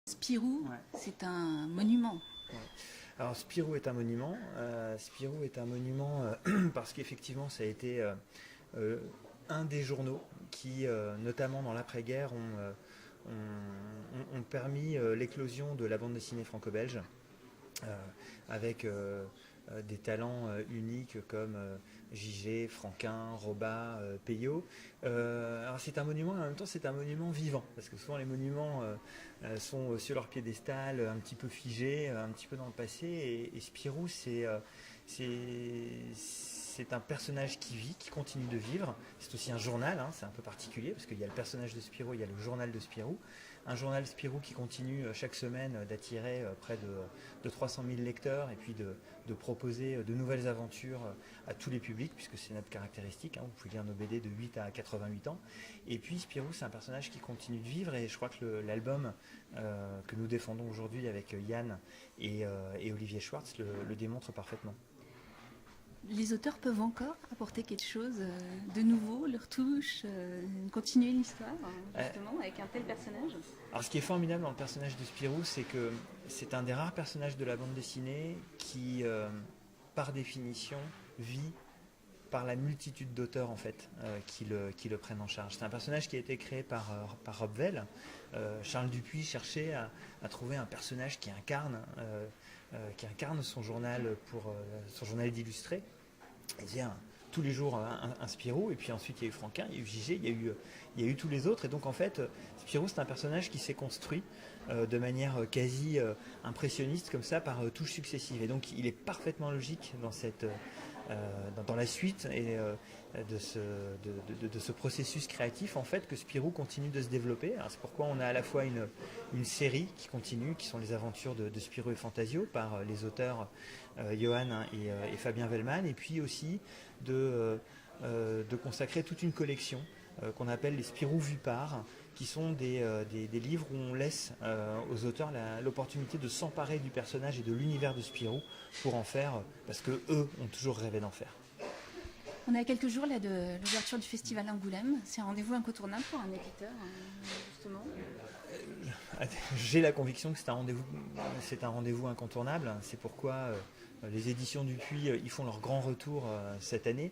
Spirou, Ouais. c'est un monument. Ouais. Alors Spirou est un monument. Spirou est un monument parce qu'effectivement ça a été euh, un des journaux qui, notamment dans l'après-guerre, ont permis l'éclosion de la bande dessinée franco-belge euh, avec des talents uniques comme Gigé, Franquin, Robat, Peyo. Alors c'est un monument, en même temps c'est un monument vivant, parce que souvent les monuments sont sur leur piédestal, un petit peu figés, un petit peu dans le passé, et Spirou c'est un personnage qui vit, qui continue de vivre. C'est aussi un journal, hein, c'est un peu particulier, parce qu'il y a le personnage de Spirou, il y a le journal de Spirou. Un journal Spirou qui continue chaque semaine d'attirer près de 300 000 lecteurs et puis de proposer de nouvelles aventures à tous les publics, puisque c'est notre caractéristique. Hein, vous pouvez lire nos BD de 8 à 88 ans. Et puis Spirou, c'est un personnage qui continue de vivre, et je crois que l'album que nous défendons aujourd'hui avec Yann et Olivier Schwartz le démontre parfaitement. Les auteurs peuvent encore apporter quelque chose de nouveau, leur touche, continuer l'histoire, justement, avec un tel personnage. Alors ce qui est formidable dans le personnage de Spirou, c'est que c'est un des rares personnages de la bande dessinée qui, par définition, vit par la multitude d'auteurs en fait qui le prennent en charge. C'est un personnage qui a été créé par Rob Vell. Charles Dupuis cherchait à trouver un personnage qui incarne son journal son journal d'illustré. Il disait tous les jours un Spirou, et puis ensuite il y a eu Franquin, il y a eu Gigé, il y a eu tous les autres, et donc en fait Spirou c'est un personnage qui s'est construit de manière quasi impressionniste comme ça par touches successives, et donc il est parfaitement logique dans la suite de ce processus créatif en fait que Spirou continue de se développer. Alors, c'est pourquoi on a à la fois une série qui continue, qui sont les aventures de Spirou et Fantasio par les auteurs Johan et Fabien Vellman, et puis aussi de consacrer toute une collection qu'on appelle les Spirou vus par, qui sont des livres où on laisse aux auteurs l'opportunité de s'emparer du personnage et de l'univers de Spirou pour en faire, parce que eux ont toujours rêvé d'en faire. On est à quelques jours là, de l'ouverture du festival Angoulême. C'est un rendez-vous incontournable pour un éditeur, justement. J'ai la conviction que c'est un rendez-vous incontournable. C'est pourquoi les éditions Dupuis ils font leur grand retour cette année.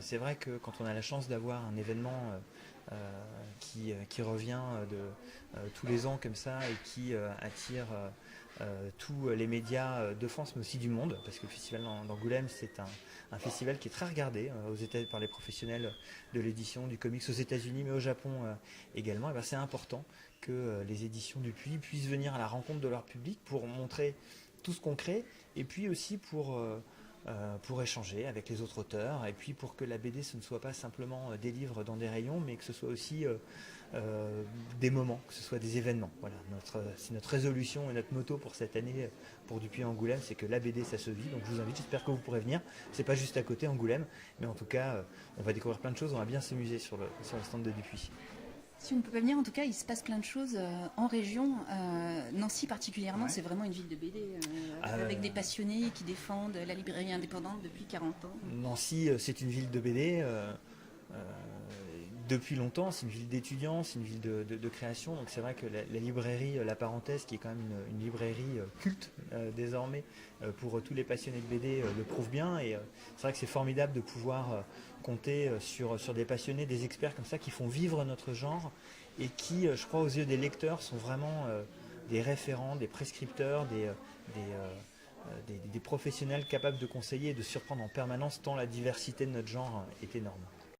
C'est vrai que quand on a la chance d'avoir un événement qui revient tous les ans comme ça, et qui attire tous les médias de France mais aussi du monde, parce que le festival d'Angoulême c'est un festival qui est très regardé par les professionnels de l'édition, du comics aux États-Unis mais au Japon également. Et ben, c'est important que les éditions Dupuis puissent venir à la rencontre de leur public pour montrer tout ce qu'on crée, et puis aussi pour échanger avec les autres auteurs, et puis pour que la BD ce ne soit pas simplement des livres dans des rayons, mais que ce soit aussi des moments, que ce soit des événements. Voilà, c'est notre résolution et notre motto pour cette année pour Dupuis Angoulême, c'est que la BD ça se vit. Donc je vous invite, j'espère que vous pourrez venir. C'est pas juste à côté Angoulême, mais en tout cas on va découvrir plein de choses, on va bien s'amuser sur le stand de Dupuis. Si on ne peut pas venir, en tout cas, il se passe plein de choses en région. Nancy particulièrement, Ouais. c'est vraiment une ville de BD, avec des passionnés qui défendent la librairie indépendante depuis 40 ans. Nancy, c'est une ville de BD depuis longtemps, c'est une ville d'étudiants, c'est une ville de création, donc c'est vrai que la librairie La Parenthèse, qui est quand même une librairie culte désormais pour tous les passionnés de BD, le prouve bien, et c'est vrai que c'est formidable de pouvoir compter sur des passionnés, des experts comme ça qui font vivre notre genre, et qui, je crois, aux yeux des lecteurs, sont vraiment des référents, des prescripteurs, des professionnels capables de conseiller et de surprendre en permanence, tant la diversité de notre genre est énorme.